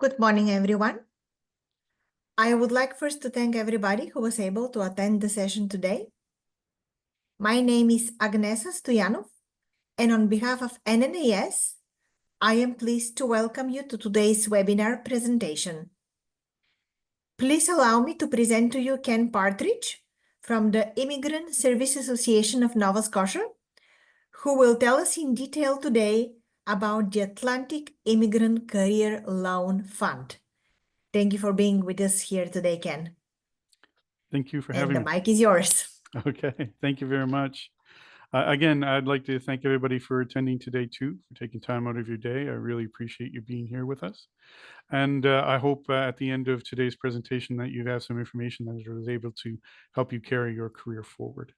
Good morning, everyone. I would like first to thank everybody who was able to attend the session today. My name is Agnesa Stoyanov, and on behalf of NNAS, I am pleased to welcome you to today's webinar presentation. Please allow me to present to you Ken Partridge from the Immigrant Service Association of Nova Scotia, who will tell us in detail today about the Atlantic Immigrant Career Loan Fund. Thank you for being with us here today, Ken. Thank you for having me. And the mic is yours. Okay, thank you very much. Again, I'd like to thank everybody for attending today too, for taking time out of your day. I really appreciate you being here with us. And I hope at the end of today's presentation that you have some information that is able to help you carry your career forward.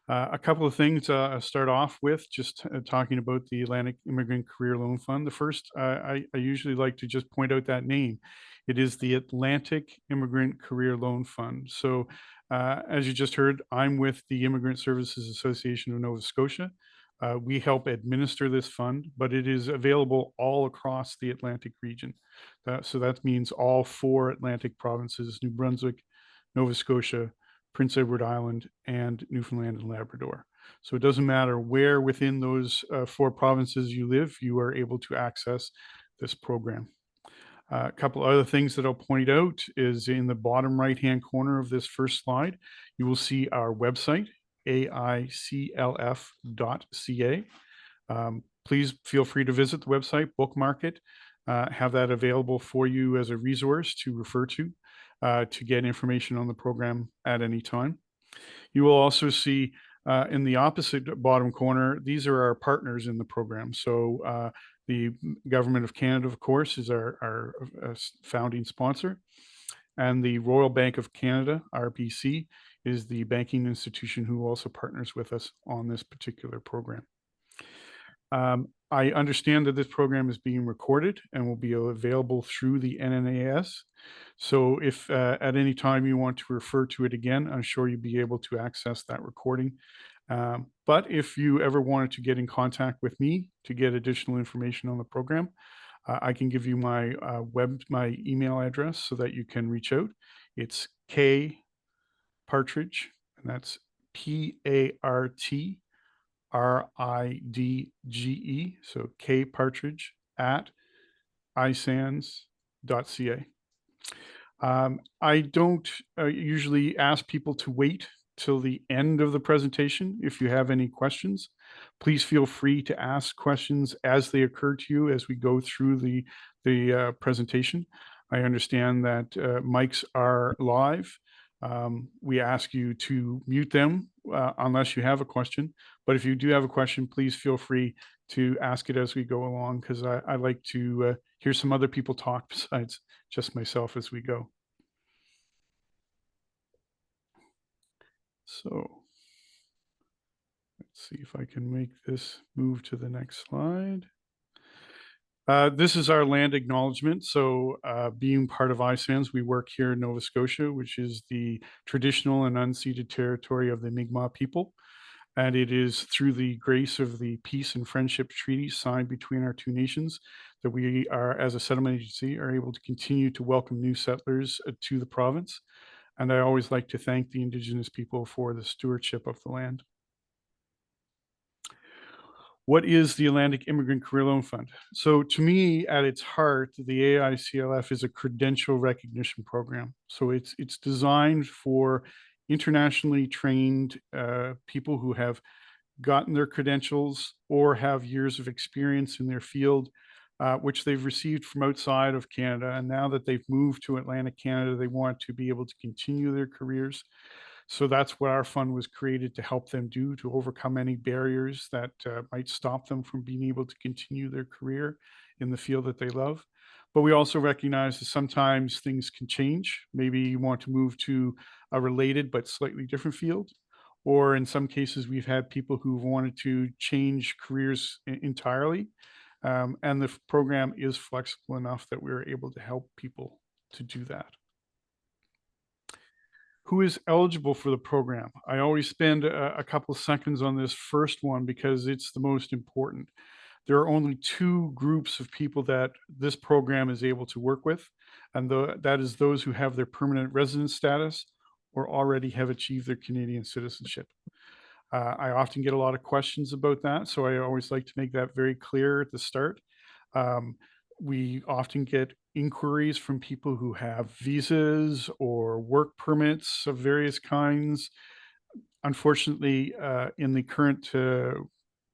A couple of things I'll start off with, just talking about the Atlantic Immigrant Career Loan Fund. The first, I usually like to just point out that name. It is the Atlantic Immigrant Career Loan Fund. So as you just heard, I'm with the Immigrant Services Association of Nova Scotia. We help administer this fund, but it is available all across the Atlantic region. So that means all 4 Atlantic provinces, New Brunswick, Nova Scotia, Prince Edward Island, and Newfoundland and Labrador. So it doesn't matter where within those 4 provinces you live, you are able to access this program. A couple other things that I'll point out is in the bottom right-hand corner of this first slide, you will see our website, AICLF.ca. Please feel free to visit the website, bookmark it, have that available for you as a resource to refer to get information on the program at any time. You will also see in the opposite bottom corner, these are our partners in the program. So the Government of Canada, of course, is our founding sponsor. And the Royal Bank of Canada, RBC, is the banking institution who also partners with us on this particular program. I understand that this program is being recorded and will be available through the NNAS. So if at any time you want to refer to it again, I'm sure you'll be able to access that recording. But if you ever wanted to get in contact with me to get additional information on the program, I can give you my my email address so that you can reach out. It's K Partridge, and that's PARTRIDGE, so K Partridge at ISANS.ca. I don't usually ask people to wait till the end of the presentation. If you have any questions, please feel free to ask questions as they occur to you as we go through the presentation. I understand that mics are live. We ask you to mute them unless you have a question. But if you do have a question, please feel free to ask it as we go along, because I like to hear some other people talk besides just myself as we go. So let's see if I can make this move to the next slide. This is our land acknowledgement. So being part of ISANS, we work here in Nova Scotia, which is the traditional and unceded territory of the Mi'kmaq people. And it is through the grace of the peace and friendship treaty signed between our 2 nations that we are, as a settlement agency, are able to continue to welcome new settlers to the province. And I always like to thank the Indigenous people for the stewardship of the land. What is the Atlantic Immigrant Career Loan Fund? So to me, at its heart, the AICLF is a credential recognition program. So it's designed for internationally trained people who have gotten their credentials or have years of experience in their field, which they've received from outside of Canada. And now that they've moved to Atlantic Canada, they want to be able to continue their careers. So that's what our fund was created to help them do, to overcome any barriers that might stop them from being able to continue their career in the field that they love. But we also recognize that sometimes things can change. Maybe you want to move to a related but slightly different field. Or in some cases, we've had people who've wanted to change careers entirely. And the program is flexible enough that we're able to help people to do that. Who is eligible for the program? I always spend a couple of seconds on this first one because it's the most important. there are only two groups of people that this program is able to work with, and that is those who have their permanent residence status or already have achieved their Canadian citizenship. I often get a lot of questions about that, so I always like to make that very clear at the start. We often get inquiries from people who have visas or work permits of various kinds. Unfortunately, in the current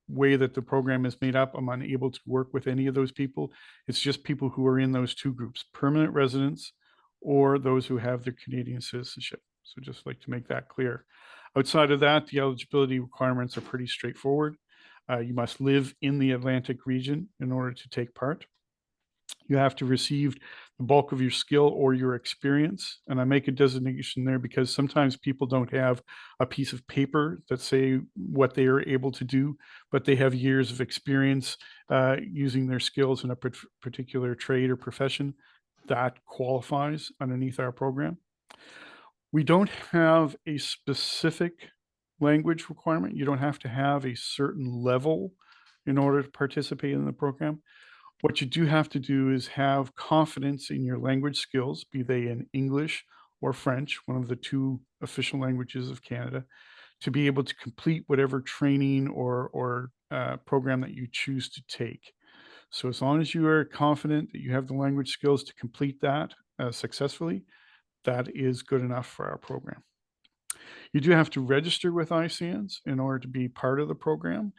way that the program is made up, I'm unable to work with any of those people. It's just people who are in those two groups, permanent residents or those who have their Canadian citizenship. So just like to make that clear. Outside of that, the eligibility requirements are pretty straightforward. You must live in the Atlantic region in order to take part. You have to receive the bulk of your skill or your experience. And I make a designation there because sometimes people don't have a piece of paper that say what they are able to do, but they have years of experience using their skills in a particular trade or profession. That qualifies underneath our program. We don't have a specific language requirement. You don't have to have a certain level in order to participate in the program. What you do have to do is have confidence in your language skills, be they in English or French, one of the two official languages of Canada, to be able to complete whatever training or program that you choose to take. So as long as you are confident that you have the language skills to complete that successfully, that is good enough for our program. You do have to register with ISANS in order to be part of the program,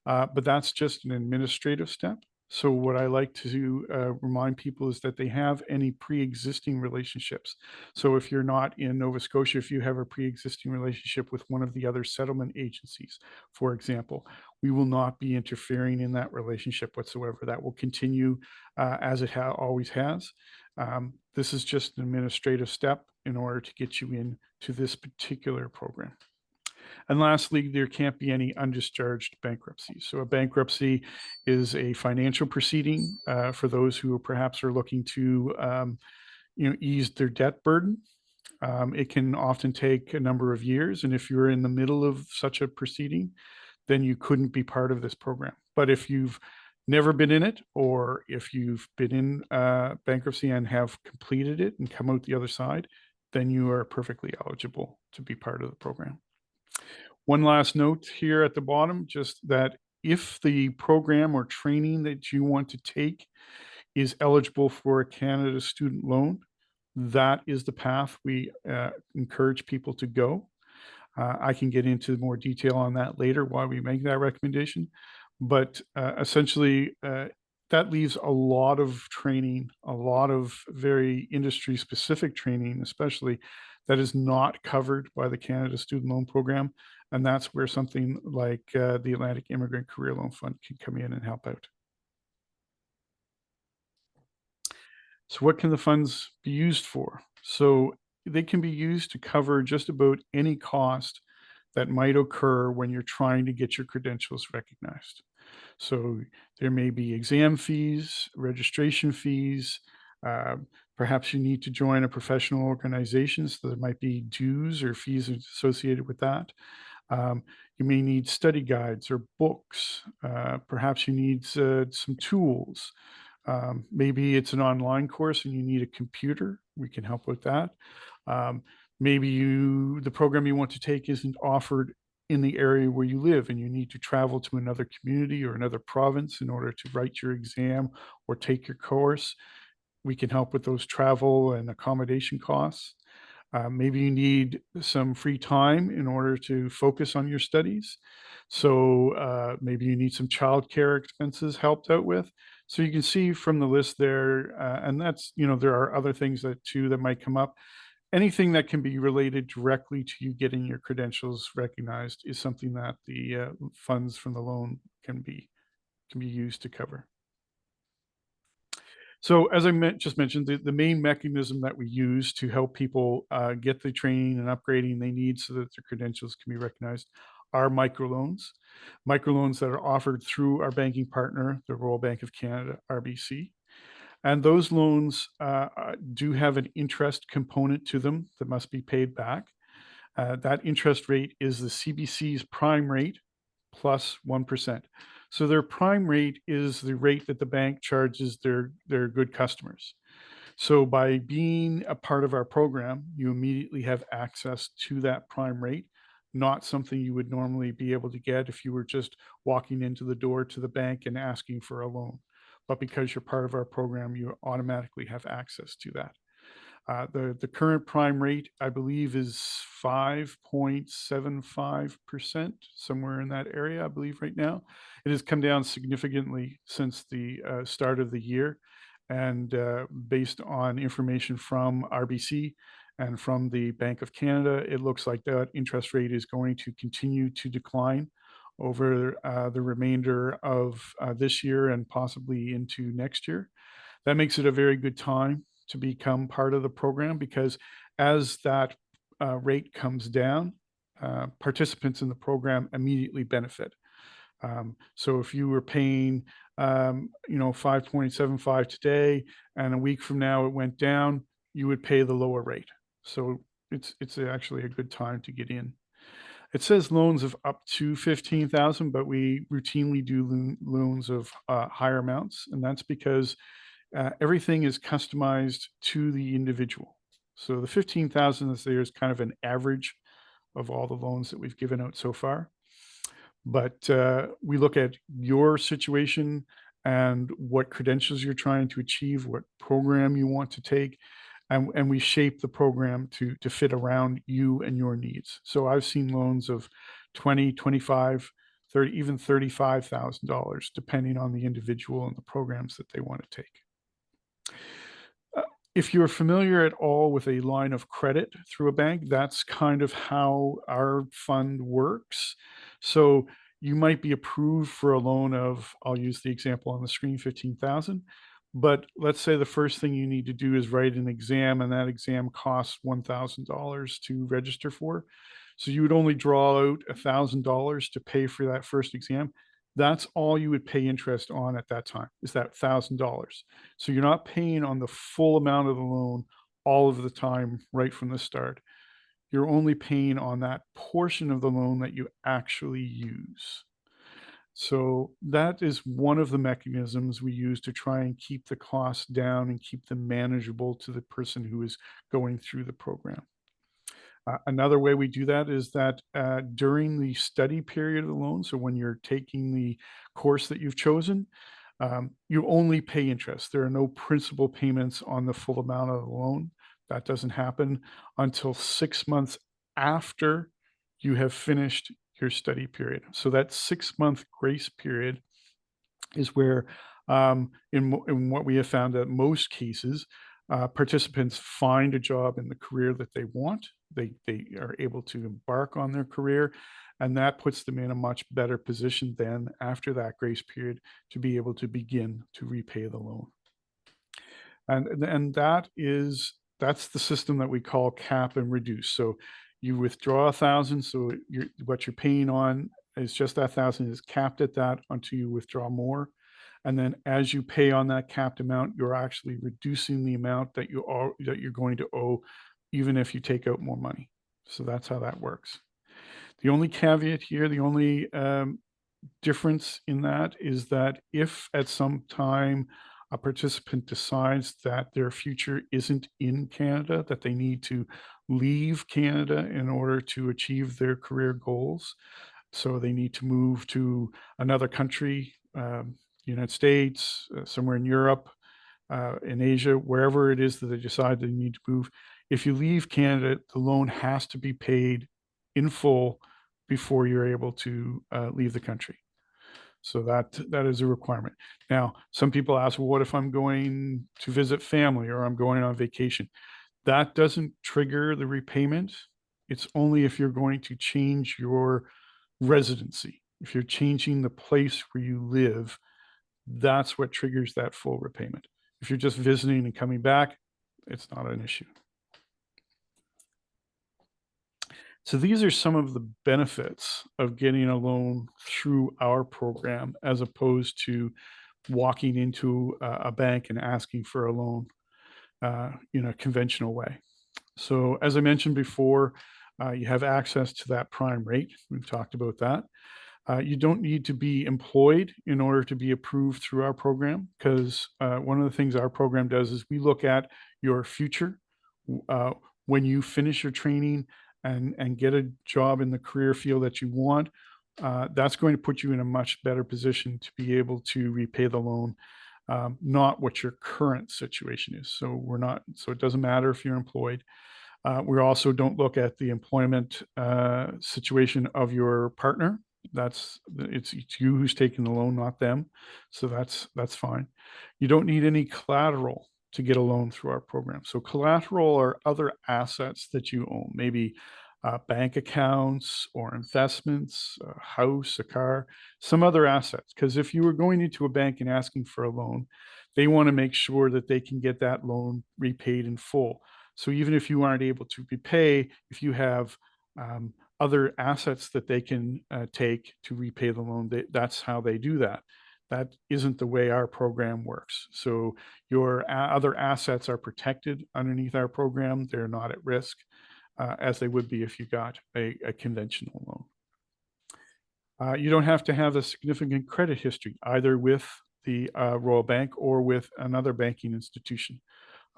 but that's just an administrative step. So what I like to remind people is that they have any pre-existing relationships. So if you're not in Nova Scotia, if you have a pre-existing relationship with one of the other settlement agencies, for example, we will not be interfering in that relationship whatsoever. That will continue as it always has. This is just an administrative step in order to get you into this particular program. And lastly, there can't be any undischarged bankruptcy. So a bankruptcy is a financial proceeding for those who perhaps are looking to ease their debt burden. It can often take a number of years. And if you're in the middle of such a proceeding, then you couldn't be part of this program. But if you've never been in it, or if you've been in bankruptcy and have completed it and come out the other side, then you are perfectly eligible to be part of the program. One last note here at the bottom, just that if the program or training that you want to take is eligible for a Canada student loan, that is the path we encourage people to go. I can get into more detail on that later, why we make that recommendation. But essentially, that leaves a lot of training, a lot of very industry-specific training, especially, that is not covered by the Canada Student Loan Program. And that's where something like the Atlantic Immigrant Career Loan Fund can come in and help out. So what can the funds be used for? So they can be used to cover just about any cost that might occur when you're trying to get your credentials recognized. So there may be exam fees, registration fees, perhaps you need to join a professional organization, so there might be dues or fees associated with that. You may need study guides or books. Perhaps you need some tools. Maybe it's an online course and you need a computer. We can help with that. Maybe the program you want to take isn't offered in the area where you live and you need to travel to another community or another province in order to write your exam or take your course. We can help with those travel and accommodation costs. Maybe you need some free time in order to focus on your studies. So maybe you need some childcare expenses helped out with. So you can see from the list there, and that's, there are other things that might come up. Anything that can be related directly to you getting your credentials recognized is something that the funds from the loan can be used to cover. So as I just mentioned, the main mechanism that we use to help people get the training and upgrading they need so that their credentials can be recognized are microloans. Microloans that are offered through our banking partner, the Royal Bank of Canada, RBC. And those loans do have an interest component to them that must be paid back. That interest rate is the CBC's prime rate plus 1%. So their prime rate is the rate that the bank charges their good customers. So by being a part of our program, you immediately have access to that prime rate, not something you would normally be able to get if you were just walking into the door to the bank and asking for a loan. But because you're part of our program, you automatically have access to that. The current prime rate, I believe, is 5.75%, somewhere in that area, I believe, right now. It has come down significantly since the start of the year. And based on information from RBC and from the Bank of Canada, it looks like that interest rate is going to continue to decline over the remainder of this year and possibly into next year. That makes it a very good time to become part of the program, because as that rate comes down, participants in the program immediately benefit. So if you were paying, 5.75 today, and a week from now it went down, you would pay the lower rate. So it's actually a good time to get in. It says loans of up to 15,000, but we routinely do loans of higher amounts, and that's because everything is customized to the individual. So the 15,000 is there is kind of an average of all the loans that we've given out so far. But we look at your situation and what credentials you're trying to achieve, what program you want to take, and we shape the program to fit around you and your needs. So I've seen loans of 20, 25, 30, even $35,000, depending on the individual and the programs that they want to take. If you're familiar at all with a line of credit through a bank, that's kind of how our fund works. So you might be approved for a loan of, I'll use the example on the screen, 15,000. But let's say the first thing you need to do is write an exam, and that exam costs $1,000 to register for. So you would only draw out $1,000 to pay for that first exam. That's all you would pay interest on at that time, is that $1,000. So you're not paying on the full amount of the loan all of the time right from the start. You're only paying on that portion of the loan that you actually use. So that is one of the mechanisms we use to try and keep the costs down and keep them manageable to the person who is going through the program. Another way we do that is that during the study period of the loan, so when you're taking the course that you've chosen, you only pay interest. There are no principal payments on the full amount of the loan. That doesn't happen until 6 months after you have finished your study period. So that 6-month grace period is where, in what we have found, that most cases, participants find a job in the career that they want. They are able to embark on their career, and that puts them in a much better position then after that grace period to be able to begin to repay the loan. And that's the system that we call cap and reduce. So you withdraw 1,000, so what you're paying on is just that 1,000 is capped at that until you withdraw more. And then as you pay on that capped amount, you're actually reducing the amount that you're going to owe, even if you take out more money. So that's how that works. The only caveat here, the only difference in that is that if at some time a participant decides that their future isn't in Canada, that they need to leave Canada in order to achieve their career goals, so they need to move to another country, United States, somewhere in Europe, in Asia, wherever it is that they decide they need to move. If you leave Canada, the loan has to be paid in full before you're able to leave the country. So that is a requirement. Now, some people ask, well, what if I'm going to visit family or I'm going on vacation? That doesn't trigger the repayment. It's only if you're going to change your residency. If you're changing the place where you live, that's what triggers that full repayment. If you're just visiting and coming back, it's not an issue. So these are some of the benefits of getting a loan through our program, as opposed to walking into a bank and asking for a loan in a conventional way. So as I mentioned before, you have access to that prime rate. We've talked about that. You don't need to be employed in order to be approved through our program, because one of the things our program does is we look at your future when you finish your training and get a job in the career field that you want. That's going to put you in a much better position to be able to repay the loan, not what your current situation is. So it doesn't matter if you're employed. We also don't look at the employment situation of your partner. It's you who's taking the loan, not them. So that's fine. You don't need any collateral to get a loan through our program. So collateral are other assets that you own, maybe bank accounts or investments, a house, a car, some other assets. Because if you were going into a bank and asking for a loan, they want to make sure that they can get that loan repaid in full. So even if you aren't able to repay, if you have other assets that they can take to repay the loan, that's how they do that. That isn't the way our program works. So your other assets are protected underneath our program. They're not at risk, as they would be if you got a conventional loan. You don't have to have a significant credit history, either with the Royal Bank or with another banking institution.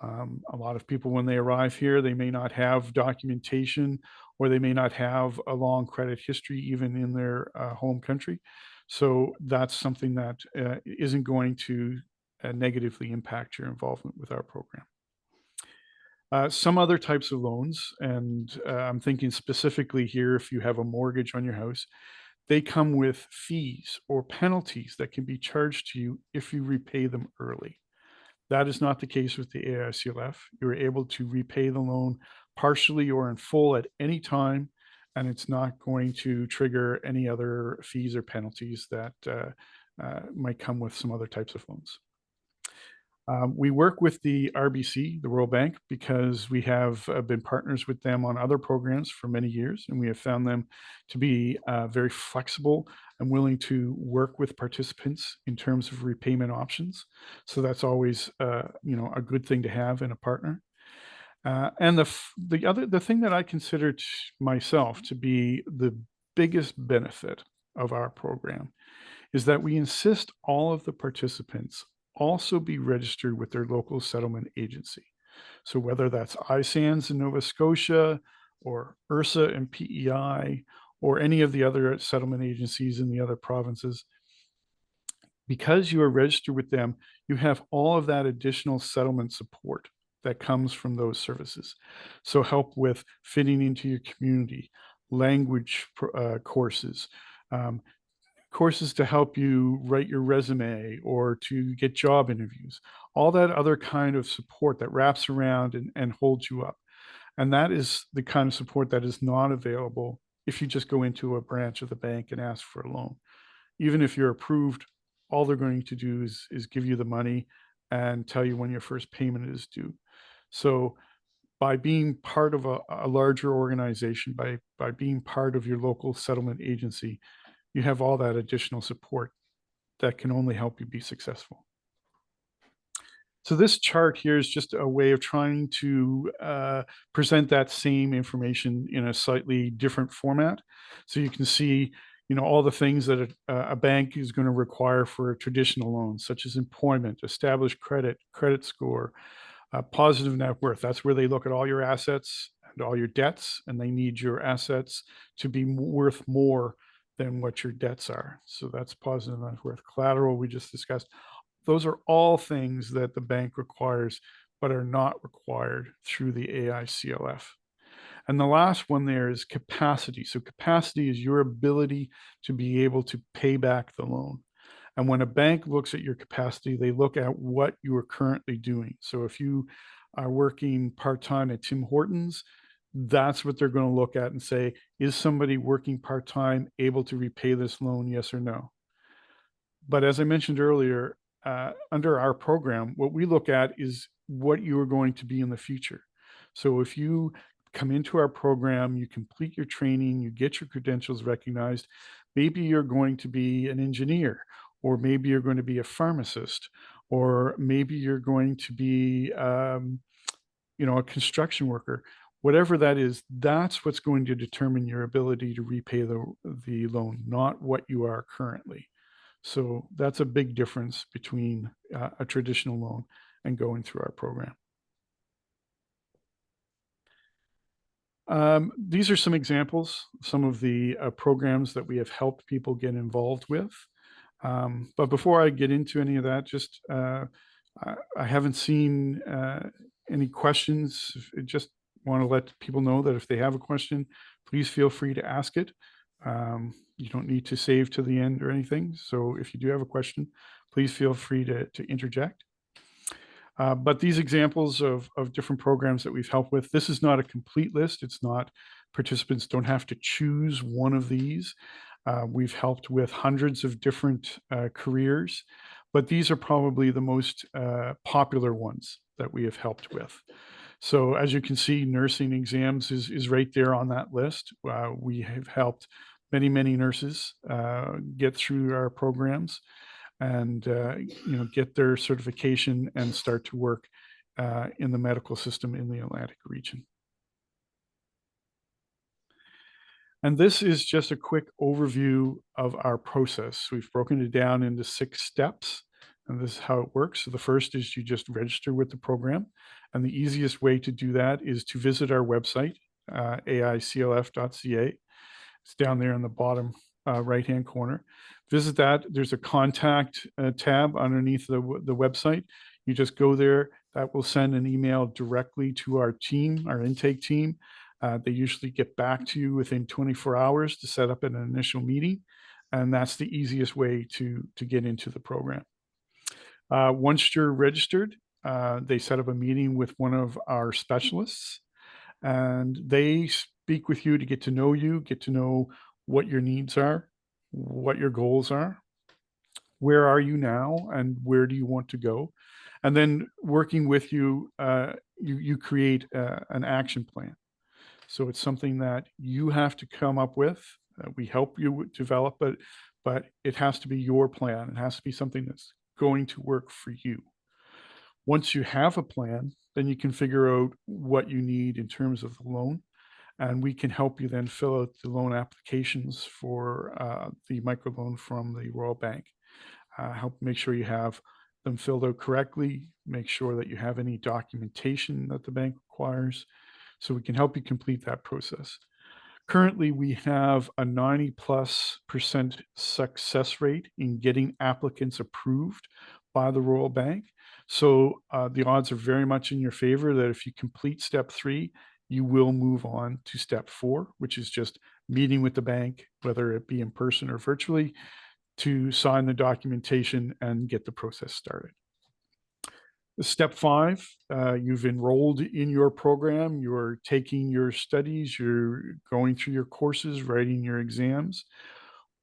A lot of people, when they arrive here, they may not have documentation, or they may not have a long credit history even in their home country. So that's something that isn't going to negatively impact your involvement with our program. Some other types of loans, and I'm thinking specifically here, if you have a mortgage on your house, they come with fees or penalties that can be charged to you if you repay them early. That is not the case with the AICLF. You're able to repay the loan partially or in full at any time, and it's not going to trigger any other fees or penalties that might come with some other types of loans. We work with the RBC, the Royal Bank, because we have been partners with them on other programs for many years, and we have found them to be very flexible and willing to work with participants in terms of repayment options. So that's always, a good thing to have in a partner. And the thing that I consider myself to be the biggest benefit of our program is that we insist all of the participants also be registered with their local settlement agency. So whether that's ISANS in Nova Scotia or URSA and PEI or any of the other settlement agencies in the other provinces, because you are registered with them, you have all of that additional settlement support that comes from those services. So help with fitting into your community, language courses, courses to help you write your resume or to get job interviews, all that other kind of support that wraps around and holds you up. And that is the kind of support that is not available if you just go into a branch of the bank and ask for a loan. Even if you're approved, all they're going to do is give you the money and tell you when your first payment is due. So by being part of a larger organization, by being part of your local settlement agency, you have all that additional support that can only help you be successful. So this chart here is just a way of trying to present that same information in a slightly different format. So you can see, all the things that a bank is going to require for a traditional loan, such as employment, established credit score, positive net worth. That's where they look at all your assets and all your debts, and they need your assets to be worth more than what your debts are. So that's positive net worth. Collateral, we just discussed. Those are all things that the bank requires, but are not required through the AICLF. And the last one there is capacity. So capacity is your ability to be able to pay back the loan. And when a bank looks at your capacity, they look at what you are currently doing. So if you are working part-time at Tim Hortons, that's what they're going to look at and say, is somebody working part-time able to repay this loan, yes or no? But as I mentioned earlier, under our program, what we look at is what you are going to be in the future. So if you come into our program, you complete your training, you get your credentials recognized, maybe you're going to be an engineer, or maybe you're going to be a pharmacist, or maybe you're going to be, a construction worker. whatever that is, that's what's going to determine your ability to repay the loan, not what you are currently. So that's a big difference between a traditional loan and going through our program. These are some examples, some of the programs that we have helped people get involved with. But before I get into any of that, just I haven't seen any questions. Just want to let people know that if they have a question, please feel free to ask it. You don't need to save to the end or anything. So if you do have a question, please feel free to interject. But these examples of different programs that we've helped with, this is not a complete list. It's not, participants don't have to choose one of these. We've helped with hundreds of different careers, but these are probably the most popular ones that we have helped with. So as you can see, nursing exams is right there on that list. We have helped many, many nurses get through our programs and get their certification and start to work in the medical system in the Atlantic region. And this is just a quick overview of our process. We've broken it down into 6 steps, and this is how it works. So the first is you just register with the program, and the easiest way to do that is to visit our website, AICLF.ca. It's down there in the bottom right-hand corner. Visit that. There's a contact tab underneath the website. You just go there. That will send an email directly to our team, our intake team. They usually get back to you within 24 hours to set up an initial meeting. And that's the easiest way to get into the program. Once you're registered, they set up a meeting with one of our specialists, and they speak with you to get to know what your needs are, what your goals are, where are you now, and where do you want to go. And then working with you, you create an action plan. So it's something that you have to come up with. We help you develop it, but it has to be your plan. It has to be something that's going to work for you. Once you have a plan, then you can figure out what you need in terms of the loan, and we can help you then fill out the loan applications for the microloan from the Royal Bank. Help make sure you have them filled out correctly, make sure that you have any documentation that the bank requires, so we can help you complete that process. Currently, we have a 90+% success rate in getting applicants approved by the Royal Bank. So the odds are very much in your favor that if you complete step 3, you will move on to step 4, which is just meeting with the bank, whether it be in person or virtually, to sign the documentation and get the process started. Step 5, you've enrolled in your program, you're taking your studies, you're going through your courses, writing your exams.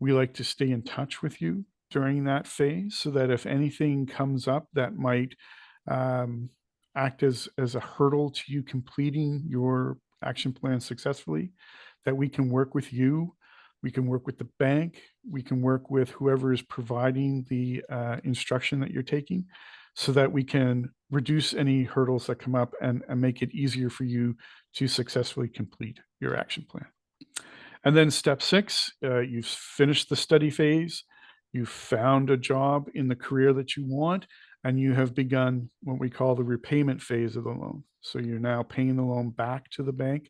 We like to stay in touch with you during that phase so that if anything comes up that might act as a hurdle to you completing your action plan successfully, that we can work with you, we can work with the bank, we can work with whoever is providing the instruction that you're taking, so that we can reduce any hurdles that come up and make it easier for you to successfully complete your action plan. And then step 6, you've finished the study phase, you've found a job in the career that you want, and you have begun what we call the repayment phase of the loan. So you're now paying the loan back to the bank.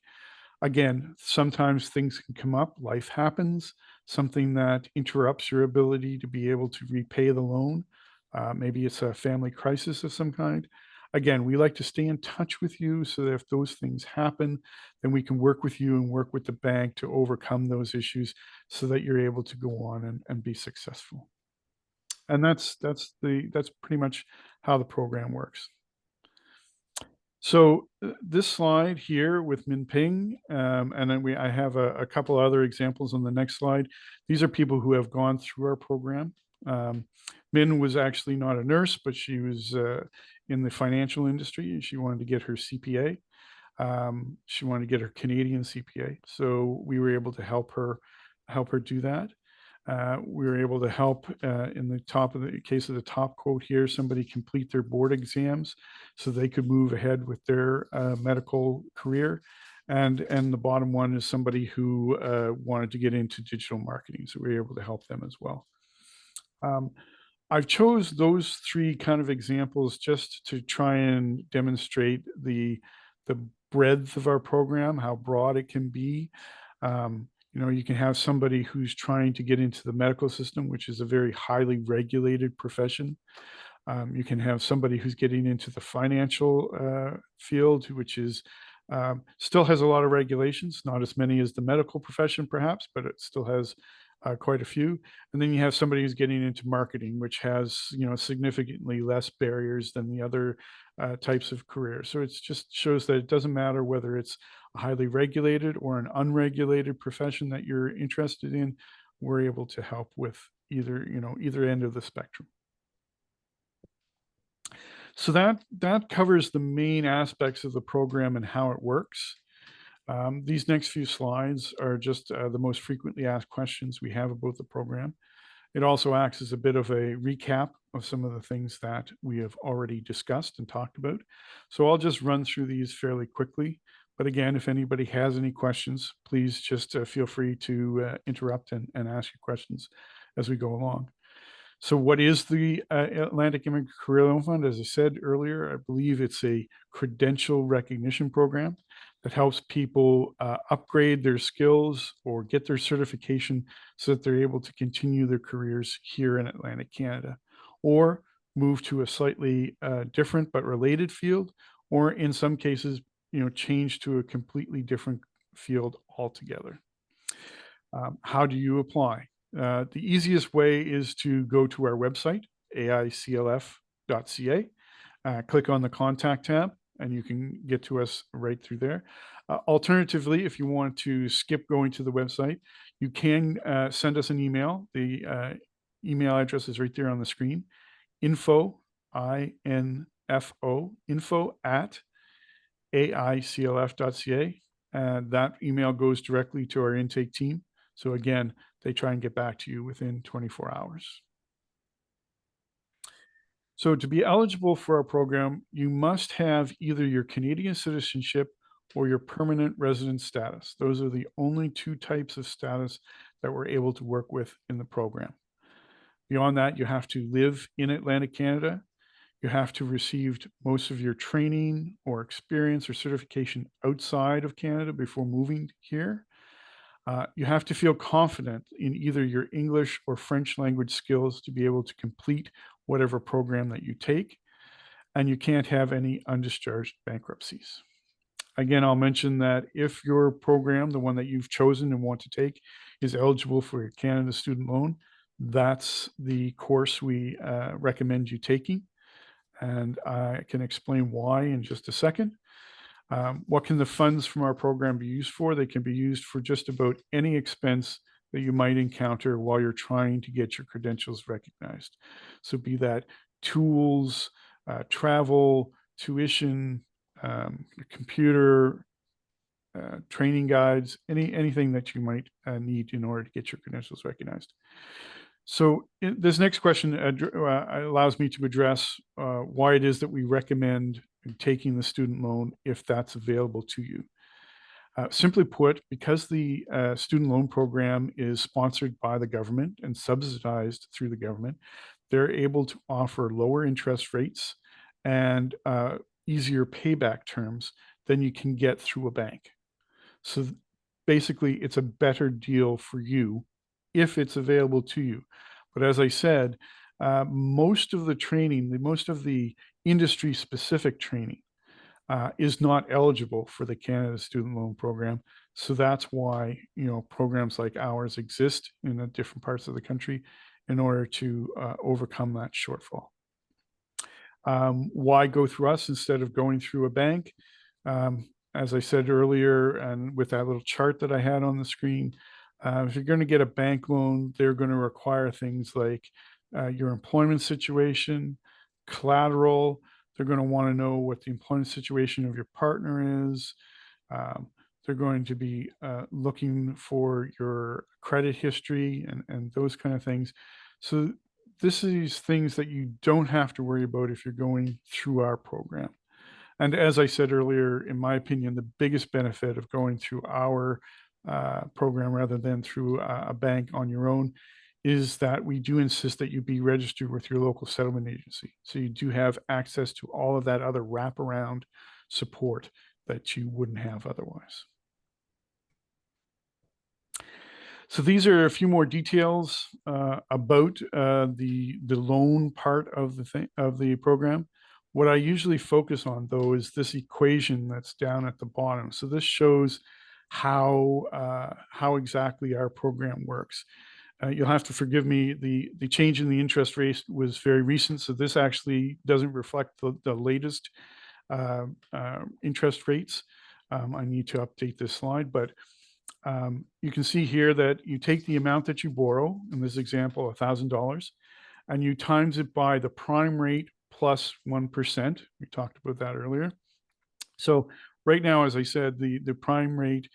Again, sometimes things can come up, life happens, something that interrupts your ability to be able to repay the loan. Maybe it's a family crisis of some kind. Again, we like to stay in touch with you so that if those things happen, then we can work with you and work with the bank to overcome those issues so that you're able to go on and be successful. And that's pretty much how the program works. So this slide here with Min Ping, and then I have a couple other examples on the next slide. These are people who have gone through our program. Min was actually not a nurse, but she was in the financial industry, and she wanted to get her CPA. She wanted to get her Canadian CPA, so we were able to help her do that. We were able to help in the top of the case of the top quote here, somebody complete their board exams so they could move ahead with their medical career. And the bottom one is somebody who wanted to get into digital marketing. So we were able to help them as well. I've chose those three kind of examples just to try and demonstrate the breadth of our program, how broad it can be. You can have somebody who's trying to get into the medical system, which is a very highly regulated profession. You can have somebody who's getting into the financial field, which is still has a lot of regulations, not as many as the medical profession perhaps, but it still has quite a few. And then you have somebody who's getting into marketing, which has significantly less barriers than the other types of careers. So it just shows that it doesn't matter whether it's a highly regulated or an unregulated profession that you're interested in. We're able to help with either end of the spectrum. So that covers the main aspects of the program and how it works. These next few slides are just the most frequently asked questions we have about the program. It also acts as a bit of a recap of some of the things that we have already discussed and talked about. So I'll just run through these fairly quickly. But again, if anybody has any questions, please just feel free to interrupt and ask your questions as we go along. So what is the Atlantic Immigrant Career Loan Fund? As I said earlier, I believe it's a credential recognition program that helps people upgrade their skills or get their certification so that they're able to continue their careers here in Atlantic Canada, or move to a slightly different but related field, or in some cases, change to a completely different field altogether. How do you apply? The easiest way is to go to our website, AICLF.ca, click on the contact tab, and you can get to us right through there. Alternatively, if you want to skip going to the website, you can send us an email. The email address is right there on the screen, info, I-N-F-O, info at AICLF.ca. That email goes directly to our intake team. So again, they try and get back to you within 24 hours. So to be eligible for our program, you must have either your Canadian citizenship or your permanent resident status. Those are the only two types of status that we're able to work with in the program. Beyond that, you have to live in Atlantic Canada. You have to receive most of your training or experience or certification outside of Canada before moving here. You have to feel confident in either your English or French language skills to be able to complete whatever program that you take. And you can't have any undischarged bankruptcies. Again, I'll mention that if your program, the one that you've chosen and want to take, is eligible for your Canada student loan, that's the course we recommend you taking. And I can explain why in just a second. What can the funds from our program be used for? They can be used for just about any expense that you might encounter while you're trying to get your credentials recognized. So be that tools, travel, tuition, computer, training guides, anything that you might need in order to get your credentials recognized. So this next question allows me to address why it is that we recommend taking the student loan if that's available to you. Simply put, because the student loan program is sponsored by the government and subsidized through the government, they're able to offer lower interest rates and easier payback terms than you can get through a bank. So basically, it's a better deal for you if it's available to you. But as I said, most of the training, most of the industry-specific training is not eligible for the Canada Student Loan Program. So that's why, programs like ours exist in the different parts of the country in order to overcome that shortfall. Why go through us instead of going through a bank? As I said earlier, and with that little chart that I had on the screen, if you're going to get a bank loan, they're going to require things like your employment situation, collateral. They're going to want to know what the employment situation of your partner is. They're going to be looking for your credit history and those kind of things. So this is things that you don't have to worry about if you're going through our program. And as I said earlier, in my opinion, the biggest benefit of going through our program rather than through a bank on your own is that we do insist that you be registered with your local settlement agency. So you do have access to all of that other wraparound support that you wouldn't have otherwise. So these are a few more details about the loan part of the program. What I usually focus on, though, is this equation that's down at the bottom. So this shows how exactly our program works. You'll have to forgive me. The change in the interest rate was very recent, so this actually doesn't reflect the latest interest rates. I need to update this slide, but you can see here that you take the amount that you borrow, in this example, $1,000, and you times it by the prime rate plus 1%. We talked about that earlier. So right now, as I said, the prime rate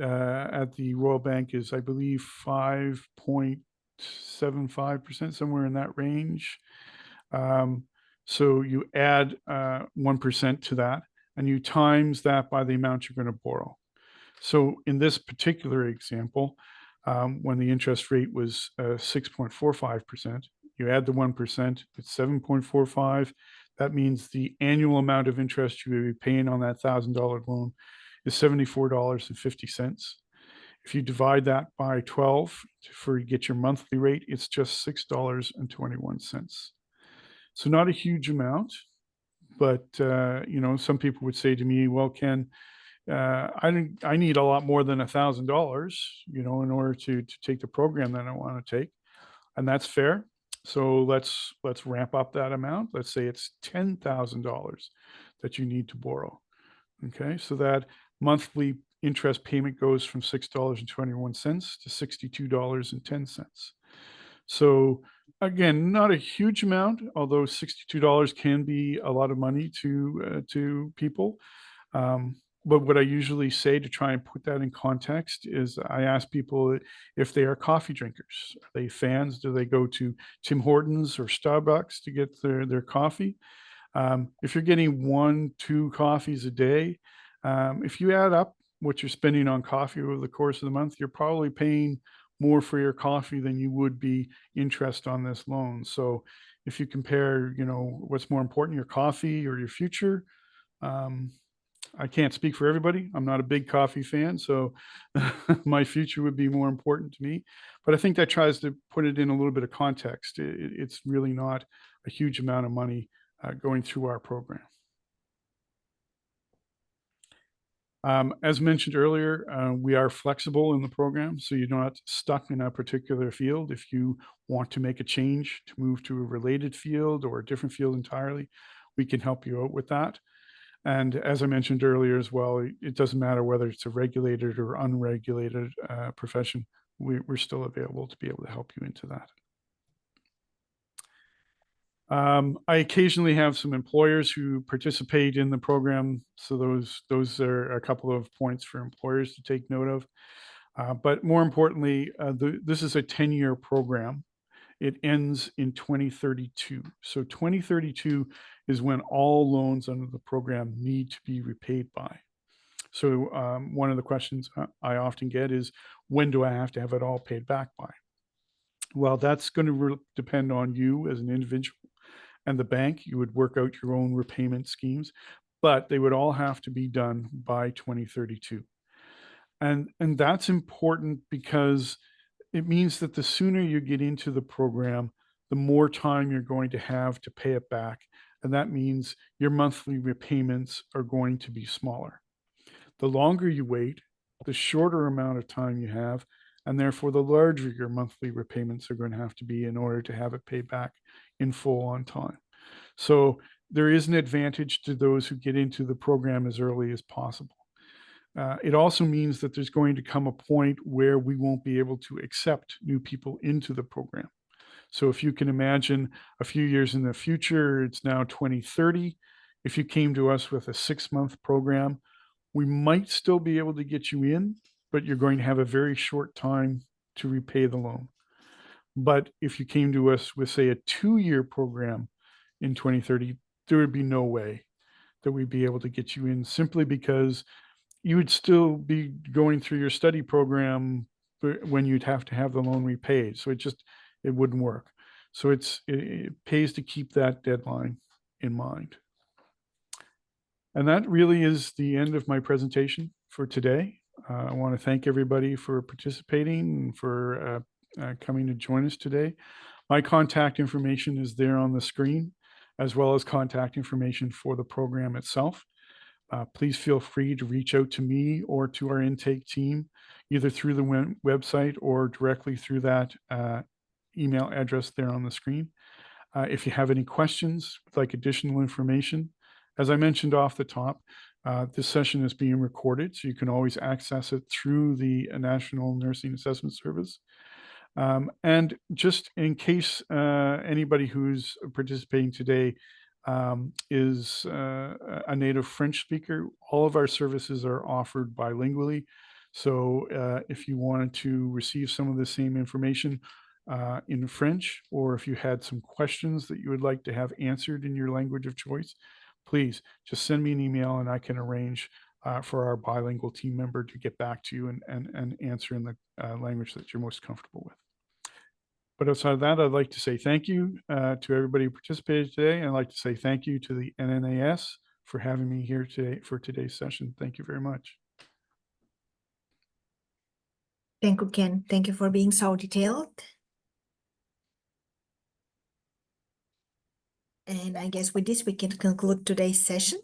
at the Royal Bank is, I believe, 5.75%, somewhere in that range. So you add 1% to that, and you times that by the amount you're going to borrow. So in this particular example, when the interest rate was 6.45%, you add the 1%, it's 7.45. That means the annual amount of interest you would be paying on that $1,000 loan is $74.50. If you divide that by 12 for you get your monthly rate, it's just $6.21. So not a huge amount, but some people would say to me, well, Ken, I need a lot more than $1,000, in order to take the program that I want to take, and that's fair. So let's ramp up that amount. Let's say it's $10,000 that you need to borrow. Okay, so that monthly interest payment goes from $6.21 to $62.10. So again, not a huge amount, although $62 can be a lot of money to people. But what I usually say to try and put that in context is I ask people if they are coffee drinkers. Are they fans? Do they go to Tim Hortons or Starbucks to get their coffee? If you're getting 1-2 coffees a day, if you add up what you're spending on coffee over the course of the month, you're probably paying more for your coffee than you would be interest on this loan. So if you compare, what's more important, your coffee or your future, I can't speak for everybody. I'm not a big coffee fan, so my future would be more important to me. But I think that tries to put it in a little bit of context. It's really not a huge amount of money going through our program. As mentioned earlier, we are flexible in the program, so you're not stuck in a particular field. If you want to make a change to move to a related field or a different field entirely, we can help you out with that. And as I mentioned earlier as well, it doesn't matter whether it's a regulated or unregulated profession, we're still available to be able to help you into that. I occasionally have some employers who participate in the program, so those are a couple of points for employers to take note of. But more importantly, this is a 10-year program. It ends in 2032. So 2032 is when all loans under the program need to be repaid by. So one of the questions I often get is, when do I have to have it all paid back by? Well, that's going to depend on you as an individual and the bank. You would work out your own repayment schemes, but they would all have to be done by 2032. And that's important because it means that the sooner you get into the program, the more time you're going to have to pay it back. And that means your monthly repayments are going to be smaller. The longer you wait, the shorter amount of time you have, and therefore the larger your monthly repayments are going to have to be in order to have it paid back in full on time. So there is an advantage to those who get into the program as early as possible. It also means that there's going to come a point where we won't be able to accept new people into the program. So if you can imagine a few years in the future, it's now 2030. If you came to us with a 6-month program, we might still be able to get you in, but you're going to have a very short time to repay the loan. But if you came to us with, say, a 2-year program in 2030, there would be no way that we'd be able to get you in, simply because you would still be going through your study program when you'd have to have the loan repaid. So it wouldn't work. So it pays to keep that deadline in mind. And that really is the end of my presentation for today. I want to thank everybody for participating and for coming to join us today. My contact information is there on the screen, as well as contact information for the program itself. Please feel free to reach out to me or to our intake team, either through the website or directly through that email address there on the screen. If you have any questions, like additional information, as I mentioned off the top, this session is being recorded, so you can always access it through the National Nursing Assessment Service. And just in case anybody who's participating today is a native French speaker, all of our services are offered bilingually. So if you wanted to receive some of the same information in French, or if you had some questions that you would like to have answered in your language of choice, please just send me an email and I can arrange for our bilingual team member to get back to you and answer in the language that you're most comfortable with. But outside of that, I'd like to say thank you to everybody who participated today. And I'd like to say thank you to the NNAS for having me here today for today's session. Thank you very much. Thank you, Ken. Thank you for being so detailed. And I guess with this, we can conclude today's session.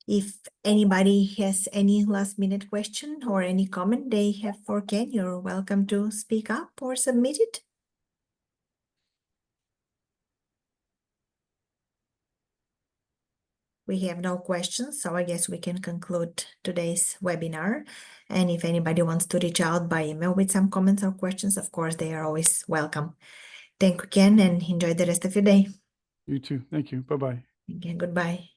If anybody has any last minute question or any comment they have for Ken, you're welcome to speak up or submit it. We have no questions, so I guess we can conclude today's webinar. And if anybody wants to reach out by email with some comments or questions, of course, they are always welcome. Thank you, Ken, and enjoy the rest of your day. You too. Thank you. Bye-bye. Okay, goodbye.